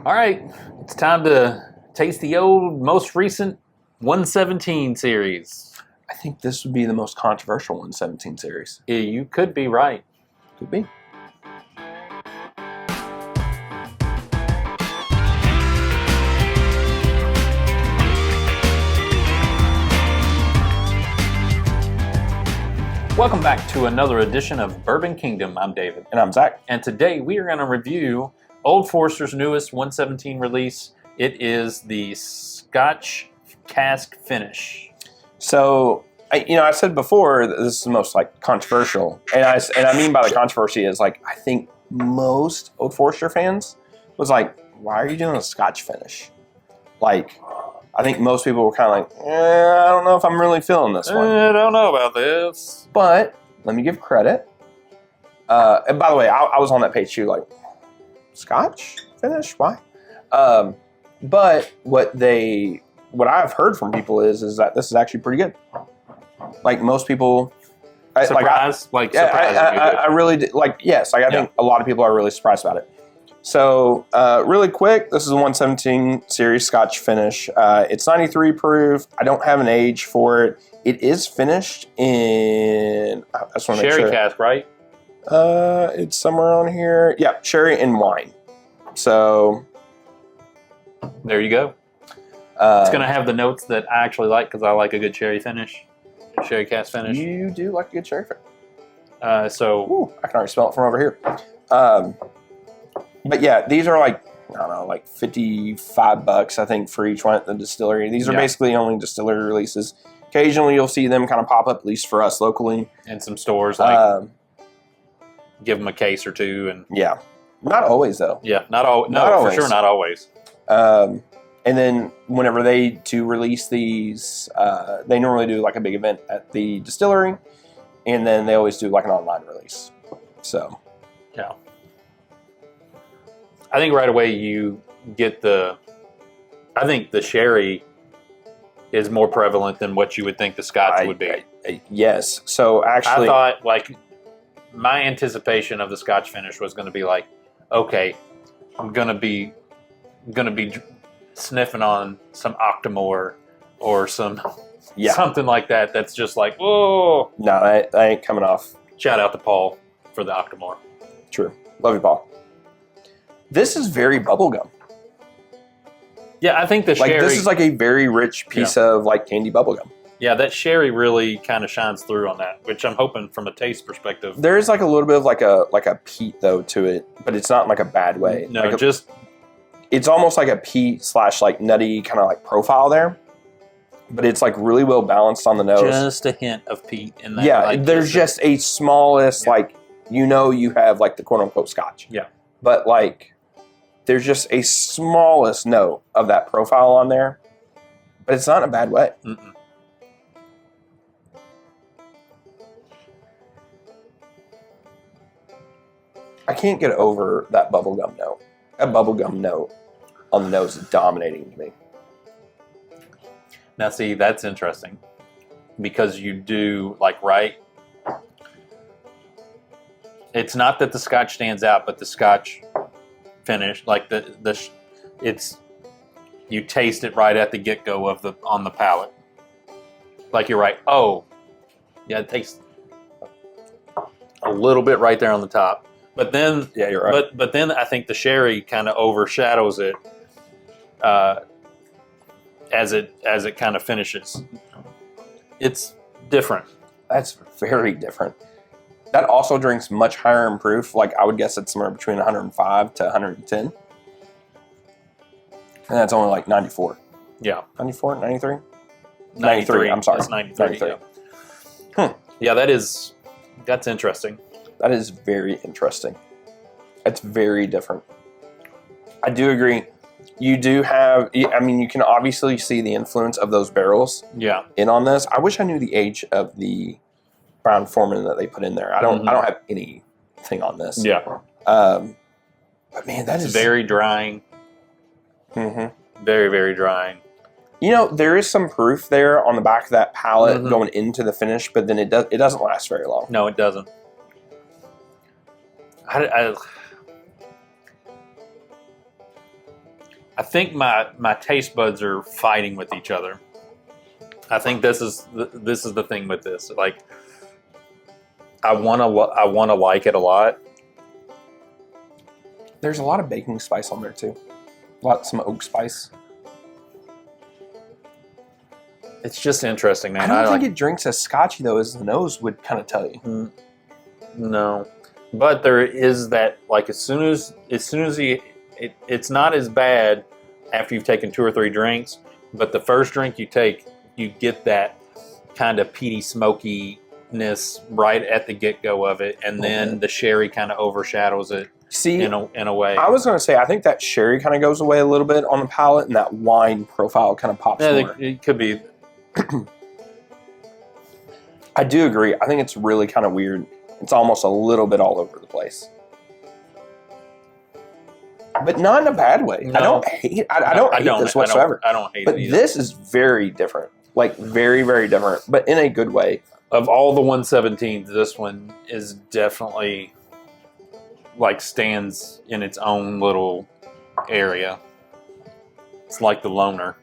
All right, it's time to taste the old, most recent 117 series. I think this would be the most controversial 117 series. Yeah, you could be right. Could be. Welcome back to another edition of Bourbon Kingdom. I'm David. And I'm Zach. And today we are going to review Old Forester's newest 117 release. It is the Scotch Cask Finish. So, I said before that this is the most controversial, and I mean by the controversy is I think most Old Forester fans was like, why are you doing a Scotch finish? I think most people were kind of I don't know if I'm really feeling this one. I don't know about this. But let me give credit. And by the way, I was on that page too, Scotch finish? Why? But what I've heard from people is that this is actually pretty good. Most people, Surprised? I really did, yes. I think a lot of people are really surprised about it. So, really quick, this is a 117 series Scotch finish. It's 93 proof. I don't have an age for it. It is finished in Sherry cask, right? It's somewhere on here. Yeah, sherry and wine. So there you go. It's going to have the notes that I actually like because I like a good sherry cask finish. You do like a good sherry finish. Ooh, I can already smell it from over here. But yeah, these are $55, I think, for each one at the distillery. These are basically only distillery releases. Occasionally, you'll see them kind of pop up, at least for us locally. In some stores, give them a case or two, and not always though. Yeah, not always. For sure, not always. And then whenever they do release these, they normally do a big event at the distillery, and then they always do an online release. So yeah. I think right away you get I think the sherry is more prevalent than what you would think the Scotch would be. Yes. So actually, I thought my anticipation of the Scotch finish was going to be okay, I'm going to be sniffing on some Octomore or something like that. That's just whoa. No, I ain't coming off. Shout out to Paul for the Octomore. True. Love you, Paul. This is very bubblegum. Yeah, I think the sherry... This is a very rich piece of candy bubblegum. Yeah, that sherry really kind of shines through on that, which I'm hoping from a taste perspective. There is a little bit of a peat though to it, but it's not in a bad way. No, it's almost like a peat / nutty kind of profile there, but it's really well balanced on the nose. Just a hint of peat in that. Yeah, there's just a smallest you have the quote unquote Scotch. Yeah, but there's just a smallest note of that profile on there, but it's not in a bad way. Mm-mm. I can't get over that bubblegum note. That bubblegum note on the nose is dominating to me. Now, see, that's interesting because you do right. It's not that the Scotch stands out, but the Scotch finish, you taste it right at the get-go on the palate. You're right. Oh, yeah, it tastes a little bit right there on the top. But then, you're right. But then I think the sherry kind of overshadows it as it kind of finishes. It's different. That's very different. That also drinks much higher in proof. I would guess it's somewhere between 105 to 110. And that's only 94. Yeah. 94, 93? 93. I'm sorry. That's 93. Yeah. Yeah, that's interesting. That is very interesting. It's very different. I do agree. You do have, you can obviously see the influence of those barrels in on this. I wish I knew the age of the Brown Foreman that they put in there. I don't have anything on this. Yeah. But man, it's very drying. Mm-hmm. Very, very drying. There is some proof there on the back of that palate going into the finish, but then it doesn't last very long. No, it doesn't. I think my taste buds are fighting with each other. I think this is the thing with this. Like, I wanna like it a lot. There's a lot of baking spice on there too. Some oak spice. It's just interesting, man. I don't think it drinks as scotchy though as the nose would kind of tell you. No, but there is that, like, as soon as it's not as bad after you've taken 2 or 3 drinks, but the first drink you take, you get that kind of peaty smokiness right at the get-go of it, and then the sherry kind of overshadows it. See, in a way. I was going to say, I think that sherry kind of goes away a little bit on the palate, and that wine profile kind of pops more. It could be. I do agree. I think it's really kind of weird. It's almost a little bit all over the place, but not in a bad way. No. I don't hate. I don't hate this whatsoever. I don't hate but it either. This is very different. Like very, very different, but in a good way. Of all the 117s, this one is definitely, like, stands in its own little area. It's like the loner.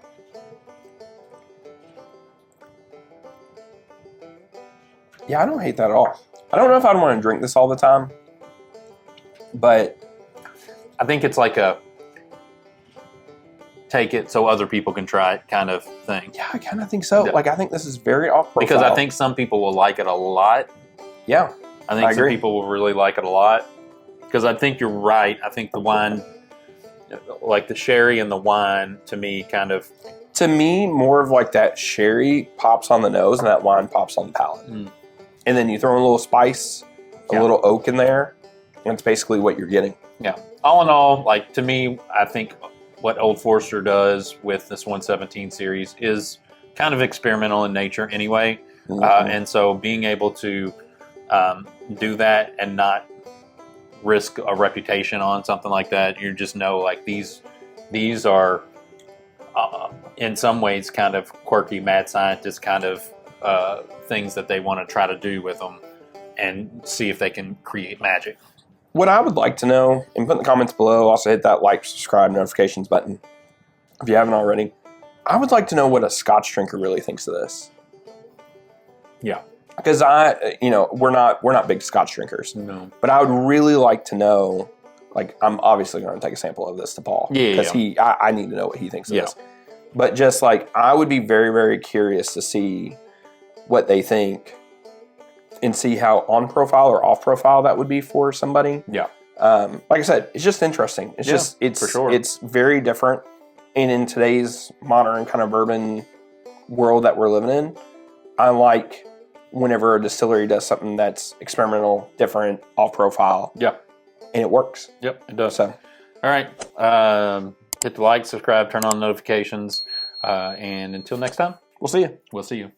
Yeah, I don't hate that at all. I don't know if I'd want to drink this all the time, but I think it's like a take it so other people can try it kind of thing. Yeah, I kind of think so. Yeah. Like, I think this is very off-profile. Because I think some people will like it a lot. Yeah, I think some agree. people will really like it a lot. Because I think you're right. I think the wine, like the sherry and the wine, to me, kind of... To me, more of like that sherry pops on the nose and that wine pops on the palate. And then you throw in a little spice, a little oak in there, and it's basically what you're getting. Yeah. All in all, like, to me, I think what Old Forester does with this 117 series is kind of experimental in nature anyway. And so being able to do that and not risk a reputation on something like that, you just know, like, these are in some ways kind of quirky mad scientist kind of things that they want to try to do with them and see if they can create magic. What I would like to know, and put in the comments below, also hit that like, subscribe, notifications button if you haven't already. I would like to know what a Scotch drinker really thinks of this. Yeah. Because we're not big Scotch drinkers. No. But I would really like to know, like, I'm obviously going to take a sample of this to Paul. Yeah. Because I need to know what he thinks of this. But just like, I would be very, very curious to see what they think and see how on profile or off profile that would be for somebody. Yeah. Like I said, it's just interesting. It's for sure. It's very different. And in today's modern kind of bourbon world that we're living in, I like whenever a distillery does something that's experimental, different, off profile. Yeah. And it works. Yep, it does. So, all right. Hit the like, subscribe, turn on notifications. And until next time, we'll see you. We'll see you.